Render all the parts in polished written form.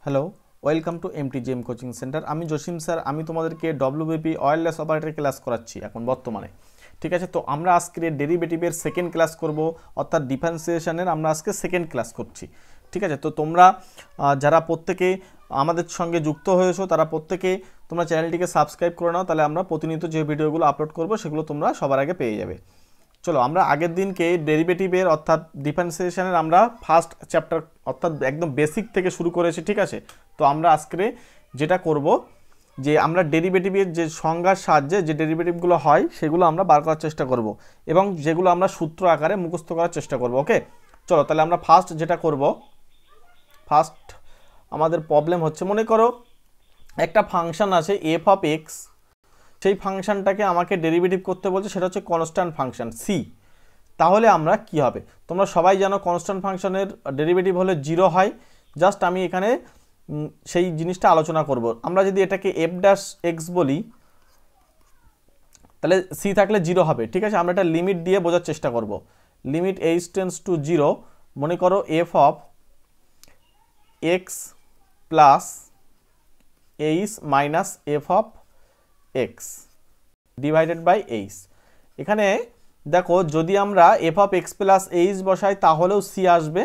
Hello, welcome to MTGM coaching centre. আমি Jasim sir. আমি তোমাদেরকে ডব্লিউবিপি ওয়্যারলেস অপারেটর ক্লাস করাচ্ছি এখন বর্তমানে। ঠিক আছে, তো আমরা আজকে ডেরিভেটিভের সেকেন্ড ক্লাস করব, অর্থাৎ ডিফারেন্সিয়েশনের আমরা আজকে সেকেন্ড ক্লাস করছি। ঠিক আছে, তো তোমরা যারা প্রত্যেকে আমাদের সঙ্গে যুক্ত হয়েছো তারা প্রত্যেকে তোমরা চ্যানেলটিকে সাবস্ক্রাইব করে নাও, তাহলে আমরা প্রতিনিয়ত যে ভিডিওগুলো আপলোড করব সেগুলো তোমরা সবার আগে পেয়ে যাবে। চলো, আমরা আগের দিনকে ডেরিভেটিভের অর্থাৎ ডিফারেন্সিয়েশনের আমরা ফার্স্ট চ্যাপ্টার অর্থাৎ একদম বেসিক থেকে শুরু করেছি। ঠিক আছে, তো আমরা আজকে যেটা করব যে আমরা ডেরিভেটিভের যে সংজ্ঞার সাহায্যে যে ডেরিভেটিভগুলো হয় সেগুলো আমরা বার করার চেষ্টা করব এবং যেগুলো আমরা সূত্র আকারে মুখস্থ করার চেষ্টা করব। ওকে, চলো তাহলে আমরা ফার্স্ট যেটা করব, ফার্স্ট আমাদের প্রবলেম হচ্ছে, মনে করো একটা ফাংশন আছে এফ অফ এক্স, সেই ফাংশনটাকে আমাকে ডেরিভেটিভ করতে বলছে, সেটা হচ্ছে কনস্ট্যান্ট ফাংশন সি। তাহলে আমরা কি হবে, তোমরা সবাই জানো কনস্ট্যান্ট ফাংশনের ডেরিভেটিভ হলে 0 হয়। জাস্ট আমি এখানে সেই জিনিসটা আলোচনা করব। আমরা যদি এটাকে এফ ড্যাশ এক্স বলি তাহলে সি থাকলে 0 হবে। ঠিক আছে, আমরা এটা লিমিট দিয়ে বোঝার চেষ্টা করব। লিমিট এইচ টেন্স টু 0, মনে করো F of x plus H minus F of x divided by H. এখানে দেখো, যদি আমরা F of x plus H বসাই তাহলেও সি আসবে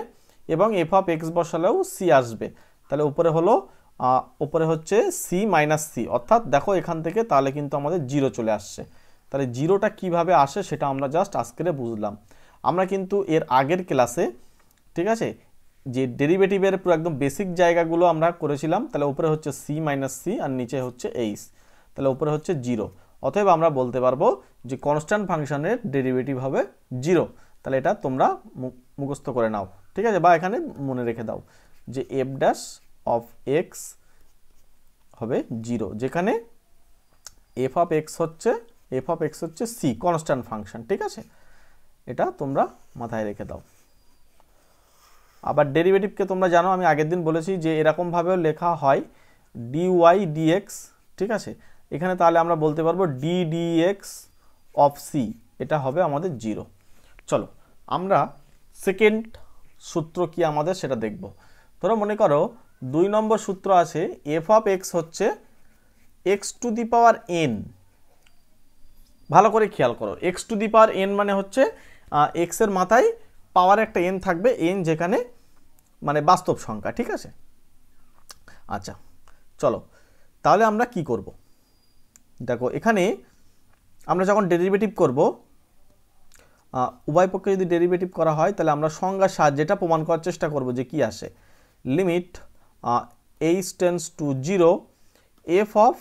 এবং এফ অফ এক্স বসালেও সি আসবে। তাহলে উপরে হচ্ছে সি মাইনাস সি, অর্থাৎ দেখো এখান থেকে তাহলে কিন্তু আমাদের 0 চলে আসছে। তাহলে 0টা কিভাবে আসে সেটা আমরা জাস্ট আজকে বুঝলাম। আমরা কিন্তু এর আগের ক্লাসে, ঠিক আছে, যে ডেরিভেটিভের পুরো একদম বেসিক জায়গাগুলো আমরা করেছিলাম। তাহলে উপরে হচ্ছে সি মাইনাস সি আর নিচে হচ্ছে এইচ, তাহলে উপরে হচ্ছে 0। অতএব আমরা বলতে পারবো যে কনস্ট্যান্ট ফাংশনের ডেরিভেটিভ হবে 0। তাহলে এটা তোমরা মুখস্থ করে নাও। ঠিক আছে, বা এখানে মনে রেখে দাও যে এফ ড্যাশ অফ এক্স হবে 0, যেখানে এফ অফ এক্স হচ্ছে সি, কনস্ট্যান্ট ফাংশন। ঠিক আছে, এটা তোমরা মাথায় রেখে দাও। আবার ডেরিভেটিভকে তোমরা জানো, আমি আগের দিন বলেছি যে এরকমভাবেও লেখা হয় ডিওয়াই ডিএক্স। ঠিক আছে, এখানে তাহলে আমরা বলতে পারবো ডি ডিএক্স অফ সি, এটা হবে আমাদের 0। চলো আমরা সেকেন্ড সূত্র কি আমাদের সেটা দেখব। ধরো মনে করো 2 নম্বর সূত্র আছে এফ অফ এক্স হচ্ছে x to the power N. ভালো করে খেয়াল করো, x to the power N মানে হচ্ছে এক্সের মাথায় পাওয়ার একটা এন থাকবে, এন যেখানে মানে বাস্তব সংখ্যা। ঠিক আছে, আচ্ছা চলো তাহলে আমরা কি করব। দেখো এখানে আমরা যখন ডেরিভেটিভ করব, উভয় পক্ষে যদি ডেরিভেটিভ করা হয় তাহলে আমরা সংজ্ঞার সাহায্যে এটা প্রমাণ করার চেষ্টা করব যে কি আসে। Limit H tends two 0 F of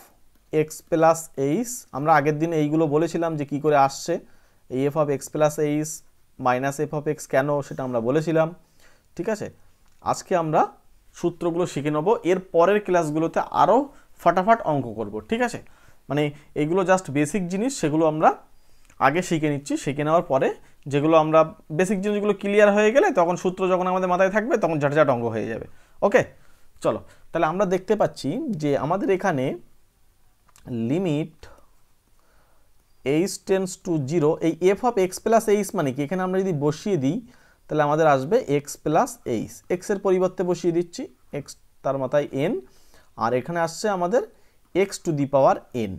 x plus H. আমরা আগের দিন এইগুলো বলেছিলাম যে কি করে আসছে, এই F of x plus H minus F of x কেন সেটা আমরা বলেছিলাম। ঠিক আছে, আজকে আমরা সূত্রগুলো শিখে নেব, এর পরের ক্লাসগুলোতে আরও ফটাফট অঙ্ক করব। ঠিক আছে, মানে এইগুলো জাস্ট বেসিক জিনিস, সেগুলো আমরা আগে শিখে নিচ্ছি। শিখে নেওয়ার পরে যেগুলো আমরা বেসিক জিনিসগুলো ক্লিয়ার হয়ে গেলে তখন সূত্র যখন আমাদের মাথায় থাকবে তখন ঝাটঝাট অঙ্ক হয়ে যাবে। ওকে, চলো তাহলে আমরা দেখতে পাচ্ছি যে আমাদের এখানে লিমিট এইচ টেন্স টু 0, এই F of x plus H মানে কি, এখানে আমরা যদি বসিয়ে দিই তাহলে আমাদের আসবে এক্স প্লাস এইচ। এক্সের পরিবর্তে বসিয়ে দিচ্ছি এক্স, তার মাথায় এন, আর এখানে আসছে আমাদের X to the power N.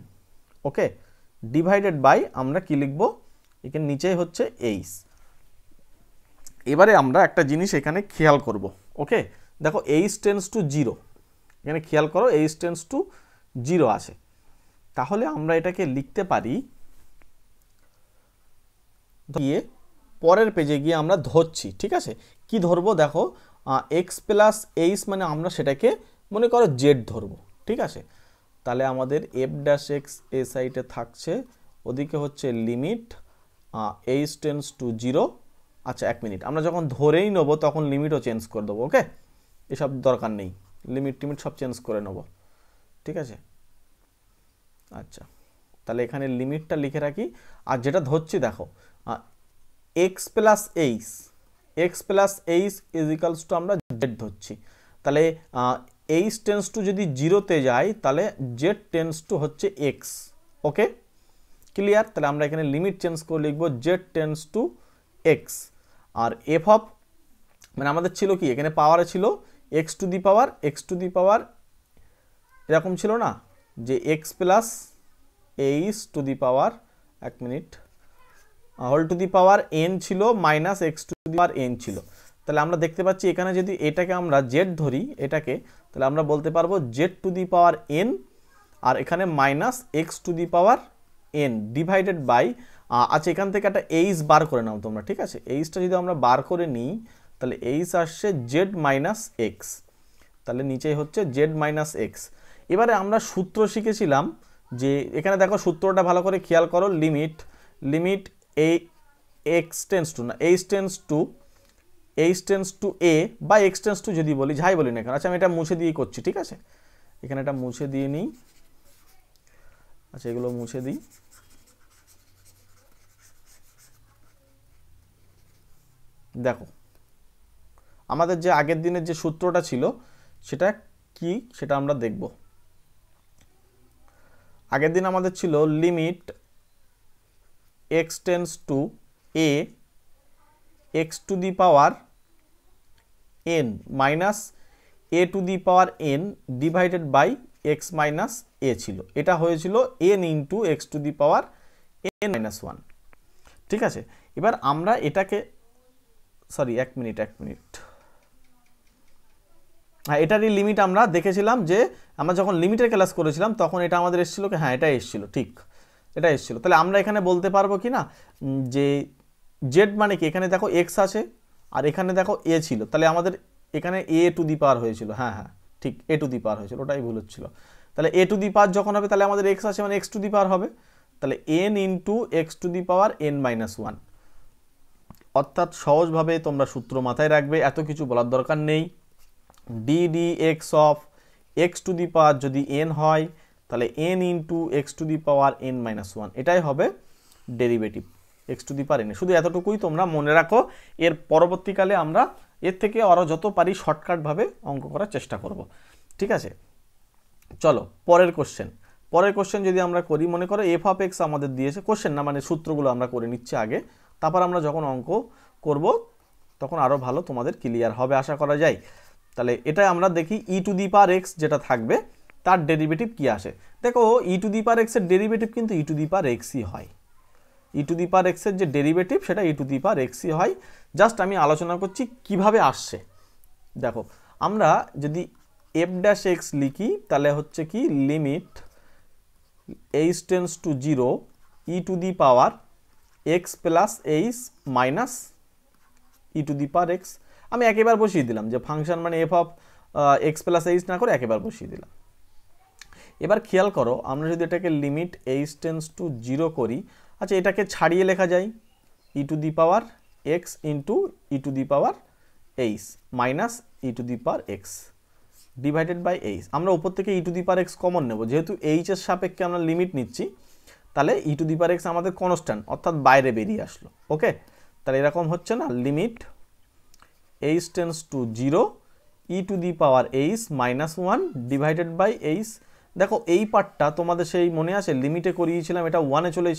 Okay, divided by আমরা কি লিখব, এখানে নিচেই হচ্ছে এইচ। এবারে আমরা একটা জিনিস এখানে খেয়াল করব। ওকে, দেখো এইচ টেন্স টু 0, এখানে খেয়াল করো এইচ টেন্স টু 0 আছে। তাহলে আমরা এটাকে লিখতে পারি, গিয়ে পরের পেজে গিয়ে আমরা ধরছি। ঠিক আছে, কি ধরবো দেখো, এক্স প্লাস এইচ মানে আমরা সেটাকে মনে করো জেড ধরবো। ঠিক আছে, তাহলে আমাদের এফ ড্যাশ এক্স এ সাইডে থাকছে, ওদিকে হচ্ছে লিমিট এইচ টেন্স টু 0। আচ্ছা 1 মিনিট, আমরা যখন ধরেই নেবো তখন লিমিটও চেঞ্জ করে দেবো। ওকে, এসব দরকার নেই, লিমিট টিমিট সব চেঞ্জ করে নেব। ঠিক আছে, আচ্ছা তাহলে এখানে লিমিটটা লিখে রাখি। আর যেটা ধরছি দেখো X plus H, X plus H is equals to আমরা জেড ধরছি। তাহলে এইচ টেন্স টু যদি 0-তে যায় তাহলে জেড টেন্স টু হচ্ছে এক্স। Okay, clear? তাহলে আমরা এখানে লিমিট চেঞ্জ করে লিখবো জেড টেন্স টু এক্স। আর এফ অফ মানে আমাদের ছিল কি, এখানে পাওয়ারে ছিল এক্স টু দি পাওয়ার এরকম ছিল না যে x plus h to the power, এক minute, whole to the power n ছিল minus x to the power n ছিল। তাহলে আমরা দেখতে পাচ্ছি এখানে যদি এটাকে আমরা জেড ধরি এটাকে, তাহলে আমরা বলতে পারবো z to the power n, আর এখানে minus x to the power n divided by, আচ্ছা এখান থেকে একটা এইচ বার করে নাও তোমরা, ঠিক আছে। এইচটা যদি আমরা বার করে নিই তাহলে এইচ আসছে জেড মাইনাস এক্স, তাহলে নিচেই হচ্ছে জেড মাইনাস এক্স। এবারে আমরা সূত্র শিখেছিলাম যে এখানে দেখো সূত্রটা ভালো করে খেয়াল করো, লিমিট এই এক্স টেন্স টু না এইচ টেন্স টু এ বা এক্স টেন্স টু যদি বলি, যাই বলি না কেন। আচ্ছা আমি এটা মুছে দিয়ে করছি, ঠিক আছে, এখানে এটা মুছে দিয়ে নিই। আচ্ছা এগুলো মুছে দিই। দেখো আমাদের যে আগের দিনের যে সূত্রটা ছিল সেটা কি সেটা আমরা দেখব। আগের দিন আমাদের ছিল limit x tends to a x to the power n minus a to the power n divided by x minus a ছিল। এটা হয়েছিল n into x to the power n minus one, ঠিক আছে। এবার আমরা এটাকে সরি এক minute হ্যাঁ, এটারই লিমিট আমরা দেখেছিলাম যে আমরা যখন লিমিটের ক্লাস করেছিলাম তখন এটা আমাদের এসেছিল কি, হ্যাঁ এটা এসেছিল, ঠিক এটা এসেছিল। তাহলে আমরা এখানে বলতে পারবো কি না যে জেড মানে কি, এখানে দেখো এক্স আছে আর এখানে দেখো এ ছিল, তাহলে আমাদের এখানে এ টু দি পাওয়ার হয়েছিল, হ্যাঁ ঠিক এ টু দি পাওয়ার হয়েছিল, ওটাই ভুল হচ্ছিল। তাহলে এ টু দি পাওয়ার যখন হবে তাহলে আমাদের এক্স আছে মানে এক্স টু দি পাওয়ার হবে, তাহলে n into x to the power n minus one. অর্থাৎ সহজভাবে তোমরা সূত্র মাথায় রাখবে, এত কিছু বলার দরকার নেই। D d x of x to the power যদি এন হয় তাহলে n into x to the power n minus one, এটাই হবে derivative x to the power n. শুধু এতটুকুই তোমরা মনে রাখো, এর পরবর্তীকালে আমরা এর থেকে আরও যত পারি শর্টকাটভাবে অঙ্ক করার চেষ্টা করব, ঠিক আছে। চলো পরের কোশ্চেন যদি আমরা করি, মনে করো এফ অফ এক্স আমাদের দিয়েছে, কোশ্চেন না মানে সূত্রগুলো আমরা করে নিচ্ছি আগে, তারপর আমরা যখন অঙ্ক করব তখন আরও ভালো তোমাদের ক্লিয়ার হবে আশা করা যায়। তাহলে এটা আমরা দেখি ই টু দি পাওয়ার এক্স যেটা থাকবে তার ডেরিভেটিভ কি আসে। দেখো ই টু দি পাওয়ার এক্সের ডেরিভেটিভ কিন্তু ই টু দি পাওয়ার এক্সই হয়, ই টু দি পাওয়ার এক্সের যে ডেরিভেটিভ সেটা ই টু দি পাওয়ার এক্সই হয়। জাস্ট আমি আলোচনা করছি কিভাবে আসছে। দেখো আমরা যদি এফ ড্যাশ এক্স লিখি তাহলে হচ্ছে কি limit H tends to zero E to the power x plus H minus e to the power x. আমি একেবারে বসিয়ে দিলাম যে ফাংশন মানে F of x plus H না করে একেবারে বসিয়ে দিলাম। এবার খেয়াল করো আমরা যদি এটাকে limit H tends to zero করি, আচ্ছা এটাকে ছাড়িয়ে লেখা যায় e to the power x into e to the power H minus e to the power x divided by h. আমরা উপর থেকে e to the power x common নেব, যেহেতু এইচের সাপেক্ষে আমরা লিমিট নিচ্ছি তাহলে e to the power x আমাদের কনস্ট্যান্ট অর্থাৎ বাইরে বেরিয়ে আসলো। ওকে, তাহলে এরকম হচ্ছে না limit H tends to zero E to the power H minus one divided by H. দেখো এই পার্টটা তোমাদের সেই মনে আছে লিমিটে করিয়েছিলাম, এটা ওয়ানে চলে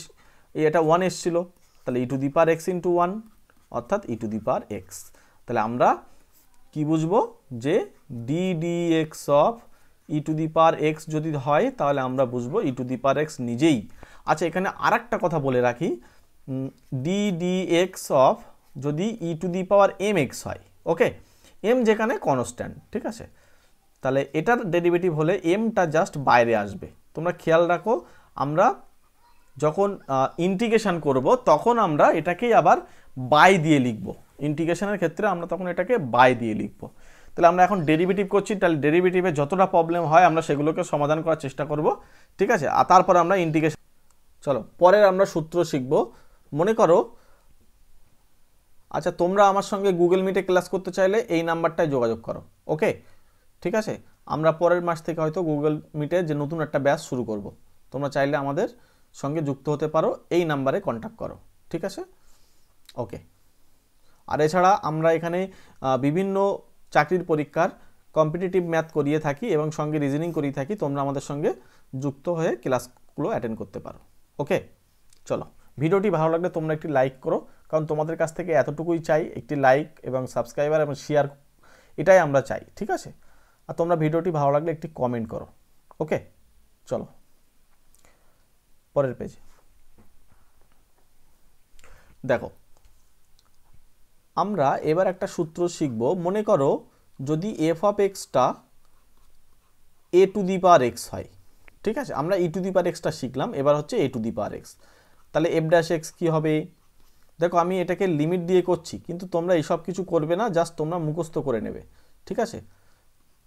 এটা ওয়ান এসেছিলো, তাহলে e to the power x into one অর্থাৎ e to the power x. তাহলে আমরা কি বুঝবো যে D d x of E to the power x যদি হয় তাহলে আমরা বুঝবো ই টু দি পাওয়ার এক্স নিজেই। আচ্ছা এখানে আর একটা কথা বলে রাখি, ডি ডি এক্স অফ যদি e to the power m x হয়, ওকে, এম যেখানে কনস্ট্যান্ট, ঠিক আছে, তাহলে এটার ডেরিভেটিভ হলে এমটা জাস্ট বাইরে আসবে। তোমরা খেয়াল রাখো আমরা যখন ইন্টিগ্রেশন করব তখন আমরা এটাকেই আবার বাই দিয়ে লিখব, ইন্টিগ্রেশনের ক্ষেত্রে আমরা তখন এটাকে বাই দিয়ে লিখব। তাহলে আমরা এখন ডেরিভেটিভ করছি, তাহলে ডেরিভেটিভে যতটা প্রবলেম হয় আমরা সেগুলোকে সমাধান করার চেষ্টা করব, ঠিক আছে। আর তারপর আমরা ইন্টিগ্রেশন, চলো পরের আমরা সূত্র শিখব। মনে করো আচ্ছা তোমরা আমার সঙ্গে গুগল মিটে ক্লাস করতে চাইলে এই নাম্বারটায় যোগাযোগ করো, ওকে, ঠিক আছে। আমরা পরের মাস থেকে হয়তো গুগল মিটে যে নতুন একটা ব্যাচ শুরু করব, তোমরা চাইলে আমাদের সঙ্গে যুক্ত হতে পারো, এই নাম্বারে কন্ট্যাক্ট করো, ঠিক আছে, ওকে। আর এছাড়া আমরা এখানে বিভিন্ন চাকরির পরীক্ষার কম্পিটিটিভ ম্যাথ করিয়ে থাকি এবং সঙ্গে রিজনিং করিয়ে থাকি, তোমরা আমাদের সঙ্গে যুক্ত হয়ে ক্লাসগুলো অ্যাটেন্ড করতে পারো, ওকে। চলো ভিডিওটি ভালো লাগলে তোমরা একটি লাইক করো, কারণ তোমাদের কাছ থেকে এতটুকুই চাই, একটি লাইক এবং সাবস্ক্রাইবার এবং শেয়ার এটাই আমরা চাই, ঠিক আছে। আর তোমরা ভিডিওটি ভালো লাগলে একটি কমেন্ট করো। ওকে, চলো পরের পেজে দেখো। আমরা এবার একটা সূত্র শিখব। মনে করো যদি F of extra A to the power x হয়, ঠিক আছে। আমরা ই টু দি পাওয়ার এক্সটা শিখলাম, এবার হচ্ছে এ টু দি পাওয়ার এক্স। তাহলে এফ ড্যাশ এক্স কী হবে? দেখো আমি এটাকে লিমিট দিয়ে করছি, কিন্তু তোমরা এইসব কিছু করবে না, জাস্ট তোমরা মুখস্থ করে নেবে, ঠিক আছে।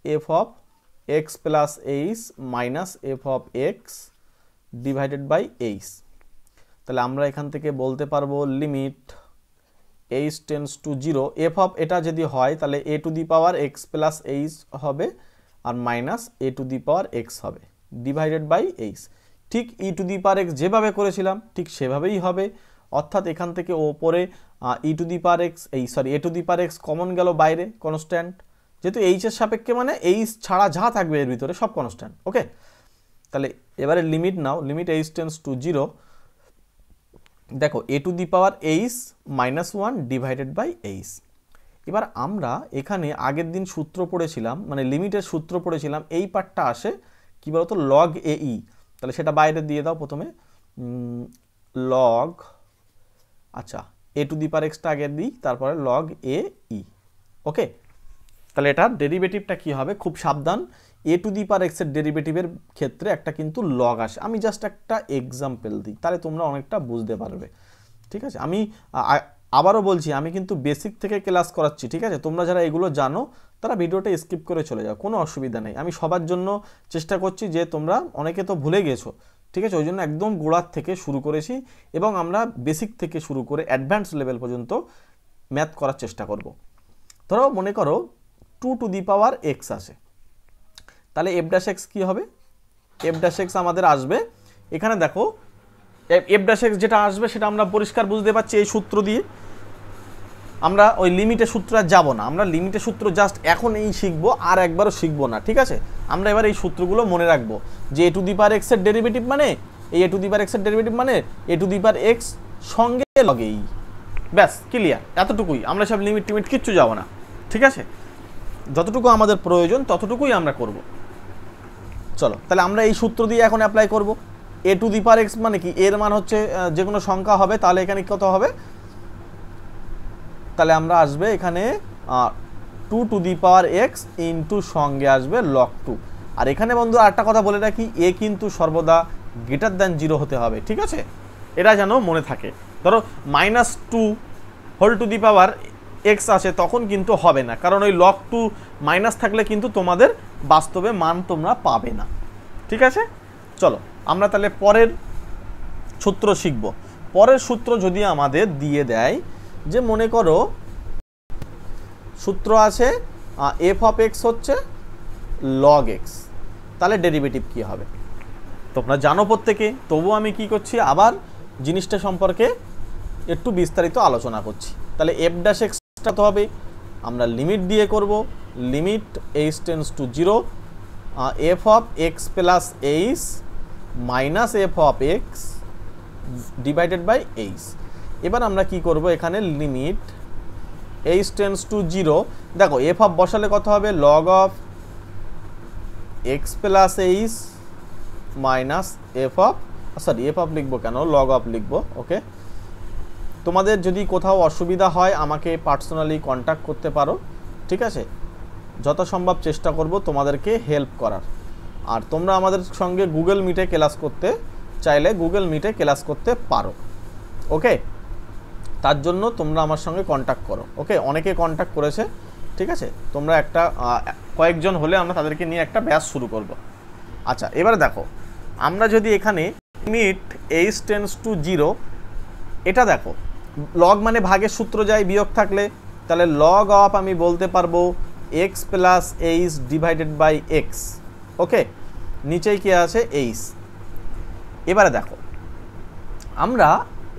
F of x plus H minus F of x divided by h. তাহলে আমরা এখান থেকে বলতে পারবো limit H tends to zero. F of এটা যদি হয় তাহলে a to the power x plus h হবে, আর minus a to the power x হবে ডিভাইডেড বাই এইচ। ঠিক e to the power x যেভাবে করেছিলাম ঠিক সেভাবেই হবে, অর্থাৎ এখান থেকে ওপরে e to the power x a to the power x common গেল বাইরে, কনস্ট্যান্ট, যেহেতু এইচের সাপেক্ষে মানে এইচ ছাড়া যা থাকবে এর ভিতরে সব কনস্ট্যান্ট। ওকে, তাহলে এবারে লিমিট নাও, limit H tends to zero. দেখো a to the power H minus one divided by H. এবার আমরা এখানে আগের দিন সূত্র পড়েছিলাম, মানে লিমিটের সূত্র পড়েছিলাম, এই পার্টটা আসে কী বলতো, লগ এ ই। তাহলে সেটা বাইরে দিয়ে দাও প্রথমে, লগ, আচ্ছা এ টু দি পাওয়ার এক্সটা আগে দিই, তারপরে লগ এ ই। ওকে, তাহলে এটার ডেরিভেটিভটা কী হবে, খুব সাবধান। এ টু দি পাওয়ার এক্সের ডেরিভেটিভের ক্ষেত্রে একটা কিন্তু লগ আসে। আমি জাস্ট একটা এক্সাম্পল দিই, তাহলে তোমরা অনেকটা বুঝতে পারবে, ঠিক আছে। আমি আবারও বলছি, আমি কিন্তু বেসিক থেকে ক্লাস করাচ্ছি, ঠিক আছে। তোমরা যারা এগুলো জানো তারা ভিডিওটা স্কিপ করে চলে যাও, কোনো অসুবিধা নেই। আমি সবার জন্য চেষ্টা করছি যে তোমরা অনেকে তো ভুলে গেছো, ঠিক আছে, ওই জন্য একদম গোড়ার থেকে শুরু করেছি, এবং আমরা বেসিক থেকে শুরু করে অ্যাডভান্স লেভেল পর্যন্ত ম্যাথ করার চেষ্টা করব। ধরো মনে করো two to the power X আসে, তাহলে এফ ড্যাশ এক্স কী হবে? এফ ড্যাশ এক্স আমাদের আসবে, এখানে দেখো এফ ড্যাশ এক্স যেটা আসবে সেটা আমরা পরিষ্কার বুঝতে পারছি এই সূত্র দিয়ে। আমরা ওই লিমিটের সূত্র আর যাবো না, আমরা লিমিটের সূত্র জাস্ট এখন এই শিখবো, আর একবারও শিখবো না, ঠিক আছে। আমরা এবার এই সূত্রগুলো মনে রাখবো যে এ টু দি পাওয়ার এক্সের ডেরিভেটিভ মানে এই এ টু দি পাওয়ার এক্সের ডেরিভেটিভ মানে এ টু দি পাওয়ার এক্স সঙ্গে লগে ই, ব্যাস ক্লিয়ার, এতটুকুই। আমরা সব লিমিট টিমিট কিচ্ছু যাবো না, ঠিক আছে। যতটুকু আমাদের প্রয়োজন ততটুকুই আমরা করব। চলো তাহলে আমরা এই সূত্র দিয়ে এখন অ্যাপ্লাই করব। এ টু দি পাওয়ার এক্স মানে কি, এর মান হচ্ছে যে কোনো সংখ্যা হবে, তাহলে এখানে কত হবে, তাহলে আমরা আসবে এখানে two to the power x into সঙ্গে আসবে লগ টু। আর এখানে বন্ধু আরেকটা কথা বলে রাখি, এ কিন্তু সর্বদা গ্রেটার দ্যান জিরো হতে হবে, ঠিক আছে, এটা যেন মনে থাকে। ধরো minus two whole to the power X আসে তখন কিন্তু হবে না, কারণ ওই লগ টু মাইনাস থাকলে কিন্তু তোমাদের বাস্তবে মান তোমরা পাবে না, ঠিক আছে। চলো আমরা তাহলে পরের সূত্র শিখব। পরের সূত্র যদি আমাদের দিয়ে দেয় যে মনে করো সূত্র আছে এফ অফ এক্স হচ্ছে লগ এক্স, তাহলে ডেরিভেটিভ কী হবে তোমরা জানো প্রত্যেকে, তবু আমি কি করছি আবার জিনিসটা সম্পর্কে একটু বিস্তারিত আলোচনা করছি। তাহলে এফ ড্যাশ এক্সটা তো হবে, আমরা লিমিট দিয়ে করব, limit H tends to zero F of x plus H minus F of x divided by H. এবার আমরা কি করব, এখানে limit H tends to zero, দেখো এফ অফ বসালে কত হবে, log of x plus H minus F of, sorry F of লিখবো কেন, লগ অফ লিখবো। ওকে, তোমাদের যদি কোথাও অসুবিধা হয় আমাকে পার্সোনালি কন্ট্যাক্ট করতে পারো, ঠিক আছে, যথাসম্ভব চেষ্টা করব তোমাদেরকে হেল্প করার। আর তোমরা আমাদের সঙ্গে গুগল মিটে ক্লাস করতে চাইলে গুগল মিটে ক্লাস করতে পারো। ওকে, তার জন্য তোমরা আমার সঙ্গে কন্ট্যাক্ট করো। ওকে, অনেকে কন্ট্যাক্ট করেছে, ঠিক আছে, তোমরা একটা কয়েকজন হলে আমরা তাদেরকে নিয়ে একটা ব্যাচ শুরু করব। আচ্ছা এবারে দেখো, আমরা যদি এখানে limit H tends to zero, এটা দেখো লগ মানে ভাগের সূত্র যায় বিয়োগ থাকলে, তাহলে লগ অফ আমি বলতে পারবো x plus h divided by x. Okay, নিচেই কি আছে এইচ। এবারে দেখো আমরা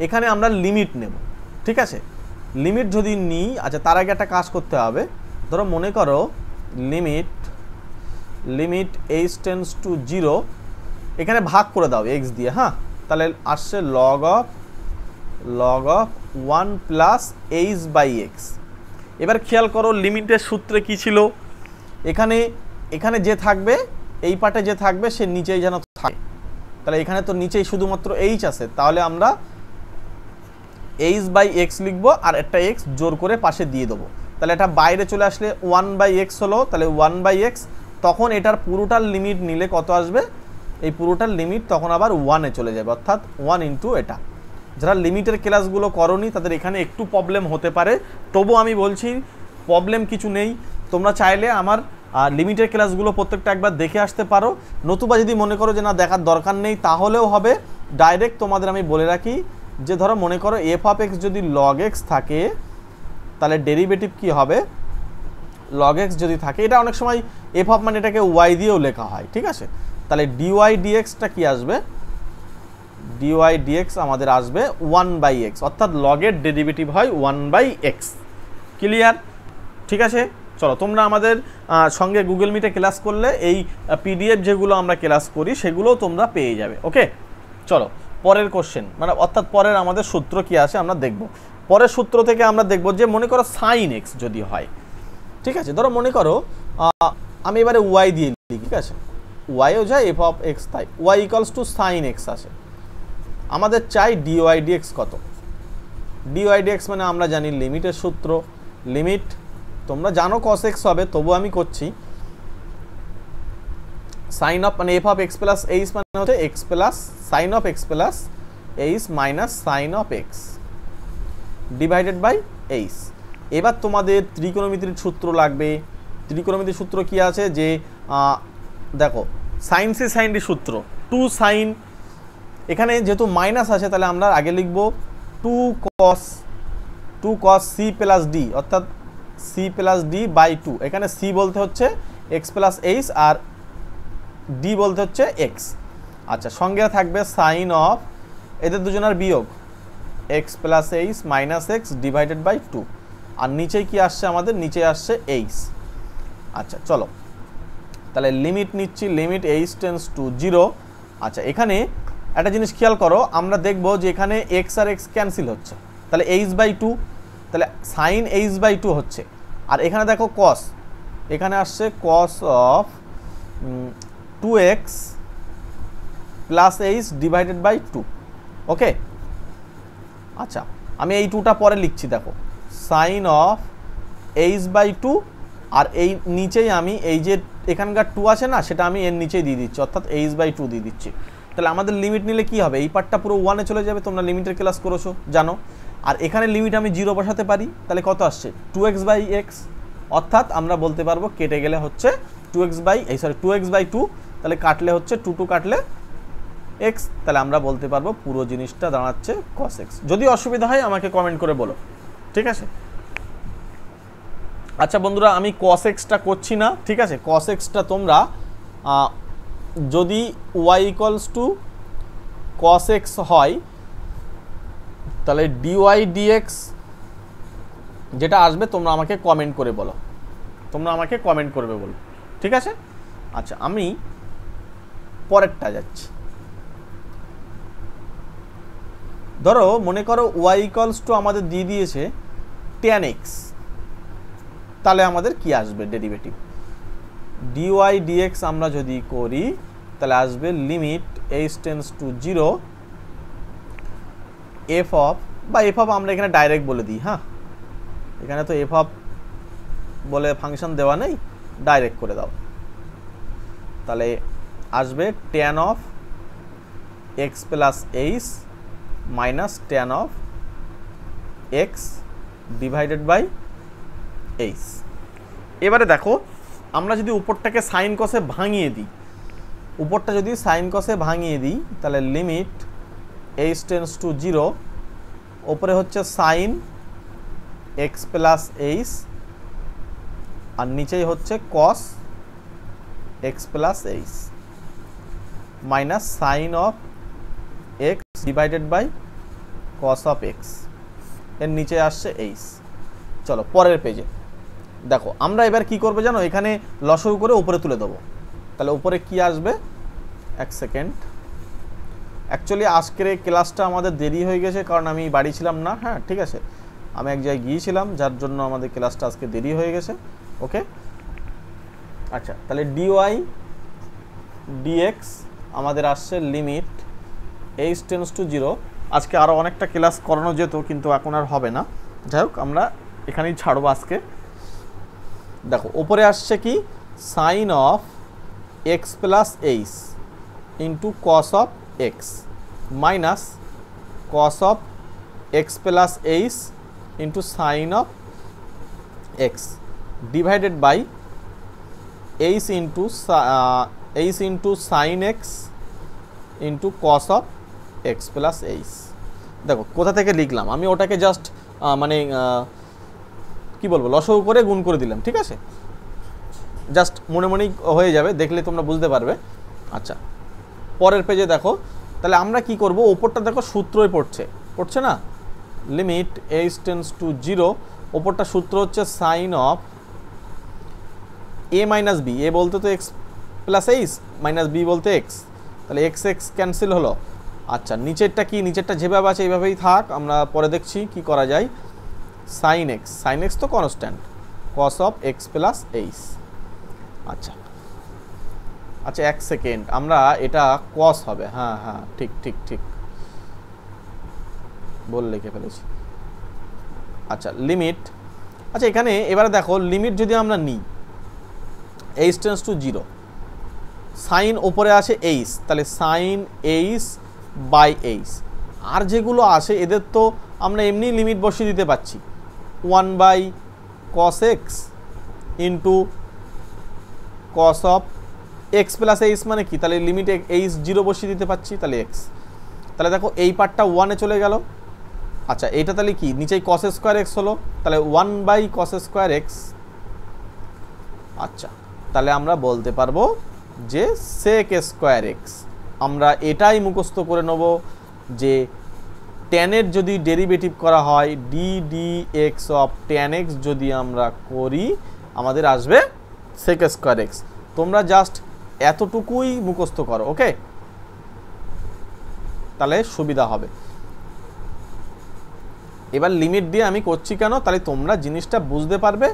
এখানে আমরা লিমিট নেব, ঠিক আছে, লিমিট যদি নিই, আচ্ছা তার আগে একটা কাজ করতে হবে। ধরো মনে করো limit H tends to zero, এখানে ভাগ করে দাও এক্স দিয়ে, হ্যাঁ, তাহলে আসছে log of one plus H by X. এবার খেয়াল করো লিমিটের সূত্রে কি ছিল, এখানে এখানে যে থাকবে এই পার্টে যে থাকবে সে নিচেই যেন থাকে। তাহলে এখানে তো নিচেই শুধুমাত্র এইচ আছে, তাহলে আমরা এইচ বাই এক্স লিখবো আর একটা এক্স জোর করে পাশে দিয়ে দেবো। তাহলে এটা বাইরে চলে আসলে 1/x হলো, তাহলে 1/x। তখন এটার পুরোটার লিমিট নিলে কত আসবে, এই পুরোটার লিমিট তখন আবার 1-এ চলে যাবে, অর্থাৎ 1 ইন্টু এটা। যারা লিমিটের ক্লাসগুলো করনি তাদের এখানে একটু প্রবলেম হতে পারে, তবু আমি বলছি প্রবলেম কিছু নেই। তোমরা চাইলে আমার লিমিটের ক্লাসগুলো প্রত্যেকটা একবার দেখে আসতে পারো, নতুবা যদি মনে করো যে না দেখার দরকার নেই তাহলেও হবে। ডাইরেক্ট তোমাদের আমি বলে রাখি যে ধরো মনে করো এফ অফ এক্স যদি লগ এক্স থাকে তাহলে ডেরিভেটিভ কি হবে, লগ এক্স যদি থাকে, এটা অনেক সময় এফ অফ মানে এটাকে ওয়াই দিয়েও লেখা হয়, ঠিক আছে। তাহলে ডিওয়াই ডিএক্সটা কি আসবে, ডিওয়াই ডিএক্স আমাদের আসবে 1/x, অর্থাৎ লগের ডেরিভেটিভ হয় 1/x। ক্লিয়ার? ঠিক আছে, চলো তোমরা আমাদের সঙ্গে গুগল মিটে ক্লাস করলে এই পিডিএফ যেগুলো আমরা ক্লাস করি সেগুলোও তোমরা পেয়ে যাবে। ওকে, চলো পরের কোশ্চেন, মানে অর্থাৎ পরের আমাদের সূত্র কি আসে আমরা দেখব। পরের সূত্র থেকে আমরা দেখব যে মনে করো সাইন এক্স যদি হয়, ঠিক আছে। ধরো মনে করো আমি এবারে ওয়াই দিয়ে লিখি, ঠিক আছে, ওয়াইও যায় এফ অফ এক্স, তাই Y equals to sine X আসে। আমাদের চাই ডিওয়াই ডিএক্স কত, ডিওয়াই ডিএক্স মানে আমরা জানি লিমিটের সূত্র, লিমিট তোমরা জানো কস এক্স হবে, তবু আমি করছি সাইন অফ মানে F of x plus H মানে হচ্ছে x plus sine of x plus H minus sine of x divided by H. এবার তোমাদের ত্রিকোণমিতির সূত্র লাগবে। ত্রিকোণমিতির সূত্র কি আছে যে দেখো সাইন সি সাইন ডি সূত্র, টু সাইন, এখানে যেহেতু মাইনাস আছে তাহলে আমরা আগে লিখব two cos C plus D, অর্থাৎ C plus D by two. এখানে সি বলতে হচ্ছে এক্স প্লাস এইচ আর ডি বলতে হচ্ছে এক্স। আচ্ছা, সঙ্গে থাকবে সাইন অফ এদের দুজনের বিয়োগ x plus H minus x divided by two, আর নিচে কি আসছে আমাদের, নিচে আসছে এইচ। আচ্ছা চলো তাহলে লিমিট নিচ্ছি, লিমিট এইচ টেন্স টু 0। আচ্ছা এখানে একটা জিনিস খেয়াল করো, আমরা দেখব যে এখানে এক্স আর এক্স ক্যান্সেল হচ্ছে, তাহলে এইচ বাই টু, তাহলে সাইন এইচ বাই টু হচ্ছে। আর এখানে দেখো কস, এখানে আসছে cos of 2x plus h divided by two. Okay, আচ্ছা আমি এই টুটা পরে লিখছি, দেখো sine of h by two, আর এই নিচেই আমি এই যে এখানকার টু আছে না সেটা আমি এর নিচেই দিয়ে দিচ্ছি, অর্থাৎ এইচ বাই টু দিয়ে দিচ্ছি। তাহলে আমাদের লিমিট নিলে কি হবে, এই পার্টটা পুরো 1-এ চলে যাবে, তোমরা লিমিটের ক্লাস করেছো জানো। আর এখানে লিমিট আমি 0 বসাতে পারি, তাহলে কত আসছে 2x বাই এক্স, অর্থাৎ আমরা বলতে পারবো কেটে গেলে হচ্ছে 2x বাই 2, তাহলে কাটলে হচ্ছে 2 কাটলে এক্স, তাহলে আমরা বলতে পারবো পুরো জিনিসটা দাঁড়াচ্ছে cos x। যদি অসুবিধা হয় আমাকে কমেন্ট করে বলো, ঠিক আছে। আচ্ছা বন্ধুরা, আমি cos x-টা করছি না, ঠিক আছে। cos x-টা তোমরা যদি y equals to cos x হয় তাহলে dy dx যেটা আসবে তোমরা আমাকে কমেন্ট করে বলো, তোমরা আমাকে কমেন্ট করবে বলো, ঠিক আছে। আচ্ছা আমি পরেরটা যাচ্ছি। ধরো মনে করো y ইকুয়ালস টু আমাদের দিয়ে দিয়েছে tan x, তাহলে আমাদের কি আসবে ডেরিভেটিভ, dy dx আমরা যদি করি তাহলে আসবে limit h tends to 0 f of, বা f অফ আমরা এখানে ডাইরেক্ট বলে দিই, হ্যাঁ এখানে তো f অফ বলে ফাংশন দেওয়া নেই, ডাইরেক্ট করে দাও। তাহলে আসবে tan of x plus H minus tan of x divided by H. এবারে দেখো আমরা যদি উপরটাকে সাইন কসে ভাঙিয়ে দিই, উপরটা যদি সাইন কসে ভাঙিয়ে দিই তাহলে লিমিট h টেন্স টু 0, ওপরে হচ্ছে সাইন x প্লাস এইচ আর নিচেই হচ্ছে cos x plus H minus sine of x divided by cos of x, এর নিচে আসছে এইচ। চলো পরের পেজে দেখো আমরা এবার কি করবো জানো, এখানে লসগু করে উপরে তুলে দেবো, তাহলে উপরে কি আসবে, এক সেকেন্ড। অ্যাকচুয়ালি আজকের এই ক্লাসটা আমাদের দেরি হয়ে গেছে কারণ আমি বাড়ি ছিলাম না, হ্যাঁ ঠিক আছে। আমি এক জায়গায় গিয়েছিলাম, যার জন্য আমাদের ক্লাসটা আজকে দেরি হয়ে গেছে। ওকে, আচ্ছা, তাহলে ডিওয়াই ডিএক্স আমাদের আসছে লিমিট এইচ টেন্স টু 0। আজকে আরও অনেকটা ক্লাস করানো যেত, কিন্তু এখন আর হবে না। যাই হোক, আমরা এখানেই ছাড়বো আজকে। দেখো ওপরে আসছে কি, sine of x plus H into cos of X minus cos of x plus H into sine of x divided by H into sine X into cos of x plus H. দেখো কোথা থেকে লিখলাম আমি, ওটাকে just মানে কি বলবো, লসগু করে গুণ করে দিলাম। ঠিক আছে, জাস্ট মনে মনেই হয়ে যাবে, দেখলে তোমরা বুঝতে পারবে। আচ্ছা, পরের পেজে দেখো, তাহলে আমরা কি করব, ওপরটা দেখো সূত্রই পড়ছে না, লিমিট এইচ টেন্স টু 0, ওপরটা সূত্র হচ্ছে sine of a minus b, a বলতে তো x plus H, minus b বলতে এক্স, তাহলে এক্স এক্স ক্যান্সেল হলো। আচ্ছা, নিচেরটা কি, নিচেরটা যেভাবে আছে এইভাবেই থাক, আমরা পরে দেখছি কি করা যায়। সাইন এক্স তো constant, cos of x plus H. আচ্ছা আচ্ছা, এক সেকেন্ড, আমরা এটা কস হবে, হ্যাঁ হ্যাঁ ঠিক ঠিক ঠিক বল লিখে ফেলেছি। আচ্ছা লিমিট, আচ্ছা এখানে এবারে দেখো লিমিট যদি আমরা নিই এইচ টেন্স টু 0, সাইন ওপরে আছে এইচ, তাহলে সাইন এইচ বাই এইচ, আর যেগুলো আছে এদের তো আমরা এমনি লিমিট বসিয়ে দিতে পারছি, 1 by cos X into cos of x plus H মানে কি, তাহলে লিমিট এইচ 0 বসিয়ে দিতে পারছি, তাহলে এক্স, তাহলে দেখো এই পার্টটা 1-এ চলে গেল। আচ্ছা এটা তাহলে কি, নিচেই কস স্কোয়ার এক্স হলো, তাহলে 1 বাই কস স্কোয়ার এক্স। আচ্ছা, তাহলে আমরা বলতে পারবো যে সেক স্কোয়ার এক্স। আমরা এটাই মুখস্থ করে নেব যে ট্যানের যদি ডেরিভেটিভ করা হয় D d x of tan x যদি আমরা করি, আমাদের আসবে সেক স্কোয়ার এক্স। তোমরা জাস্ট এতটুকুই মুখস্থ করো, ওকে, তাহলে সুবিধা হবে। এবার লিমিট দিয়ে আমি করছি কেন, তাহলে তোমরা জিনিসটা বুঝতে পারবে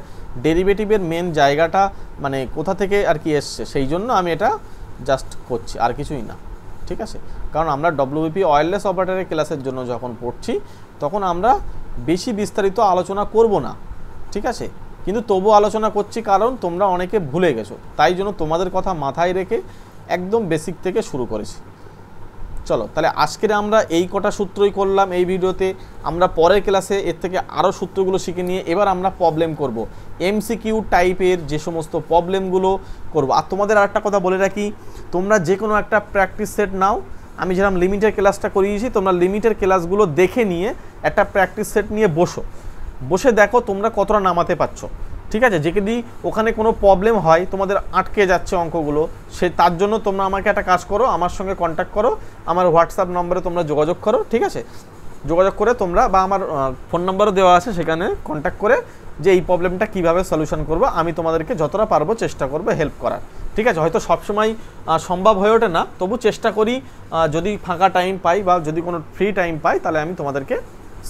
ডেরিভেটিভের মেন জায়গাটা মানে কোথা থেকে আর কি এসছে, সেই জন্য আমি এটা জাস্ট করছি, আর কিছুই না। ঠিক আছে, কারণ আমরা ডব্লিউবিপি ওয়্যারলেস অপারেটরের ক্লাসের জন্য যখন পড়ছি তখন আমরা বেশি বিস্তারিত আলোচনা করব না। ঠিক আছে, কিন্তু তবু আলোচনা করছি কারণ তোমরা অনেকে ভুলে গেছো, তাই জন্য তোমাদের কথা মাথায় রেখে একদম বেসিক থেকে শুরু করেছি। চলো তাহলে আজকের আমরা এই কটা সূত্রই করলাম এই ভিডিওতে। আমরা পরের ক্লাসে এর থেকে আরও সূত্রগুলো শিখে নিয়ে এবার আমরা প্রবলেম করব, এমসিকিউ টাইপের যে সমস্ত প্রবলেমগুলো করব। আর তোমাদের আরেকটা কথা বলে রাখি, তোমরা যে কোনো একটা প্র্যাকটিস সেট নাও, আমি যেরকম লিমিটের ক্লাসটা করিয়েছি, তোমরা লিমিটের ক্লাসগুলো দেখে নিয়ে একটা প্র্যাকটিস সেট নিয়ে বসে দেখো তোমরা কতটা নামাতে পারছো। ঠিক আছে, যদি ওখানে কোনো প্রবলেম হয়, তোমাদের আটকে যাচ্ছে অঙ্কগুলো, তার জন্য তোমরা আমাকে একটা কাজ করো, আমার সঙ্গে কন্ট্যাক্ট করো, আমার হোয়াটসঅ্যাপ নম্বরে তোমরা যোগাযোগ করো। ঠিক আছে, যোগাযোগ করে তোমরা, বা আমার ফোন নাম্বারও দেওয়া আছে, সেখানে কন্ট্যাক্ট করে যে এই প্রবলেমটা কীভাবে সলিউশন করবো, আমি তোমাদেরকে যতটা পারবো চেষ্টা করবো হেল্প করার। ঠিক আছে, হয়তো সবসময় সম্ভব হয়ে ওঠে না, তবু চেষ্টা করি, যদি ফাঁকা টাইম পাই বা যদি কোনো ফ্রি টাইম পাই তাহলে আমি তোমাদেরকে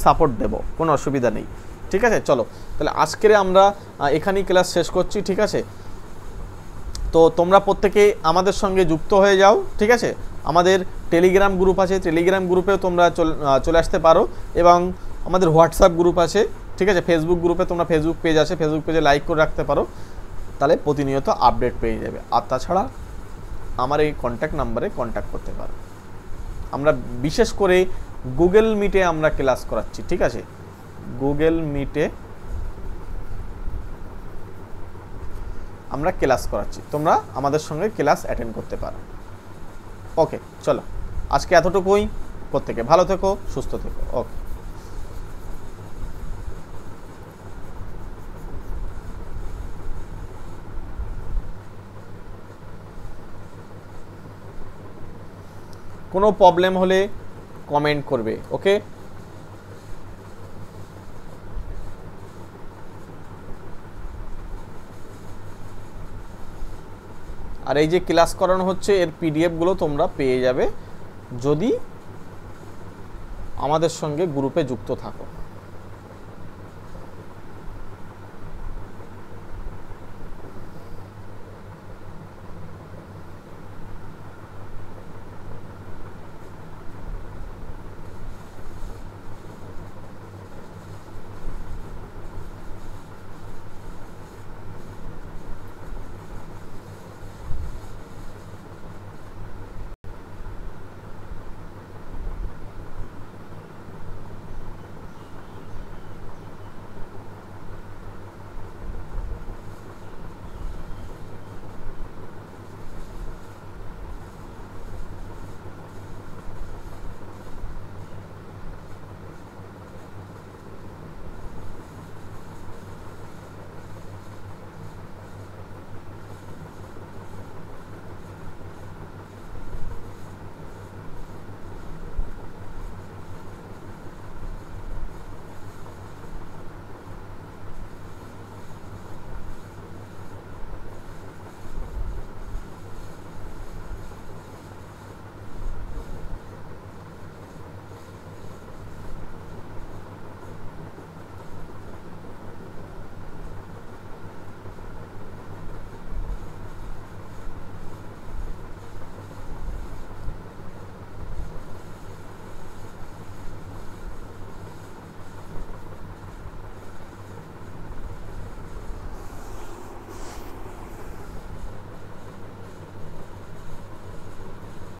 সাপোর্ট দেবো, কোনো অসুবিধা নেই। ঠিক আছে, চলো তাহলে আজকের আমরা এখানেই ক্লাস শেষ করছি। ঠিক আছে, তো তোমরা প্রত্যেকে আমাদের সঙ্গে যুক্ত হয়ে যাও। ঠিক আছে, আমাদের টেলিগ্রাম গ্রুপ আছে, টেলিগ্রাম গ্রুপেও তোমরা চলে আসতে পারো, এবং আমাদের হোয়াটসঅ্যাপ গ্রুপ আছে। ঠিক আছে, ফেসবুক গ্রুপে তোমরা, ফেসবুক পেজ আছে, ফেসবুক পেজে লাইক করে রাখতে পারো, তাহলে প্রতিনিয়ত আপডেট পেয়ে যাবে। আর তাছাড়া আমার এই কন্ট্যাক্ট নাম্বারে কন্ট্যাক্ট করতে পারো। আমরা বিশেষ করে গুগল মিটে আমরা ক্লাস করাচ্ছি। ঠিক আছে, গুগল মিটে আমরা ক্লাস করাচ্ছি, তোমরা আমাদের সঙ্গে ক্লাস অ্যাটেন্ড করতে পারো। ওকে, চলো আজকে এতটুকুই, প্রত্যেকে ভালো থেকো, সুস্থ থেকো। ওকে। কোনো প্রবলেম হলে কমেন্ট করবে, ওকে। আর এই যে ক্লাস করানো হচ্ছে এর পিডিএফগুলো তোমরা পেয়ে যাবে যদি আমাদের সঙ্গে গ্রুপে যুক্ত থাকো।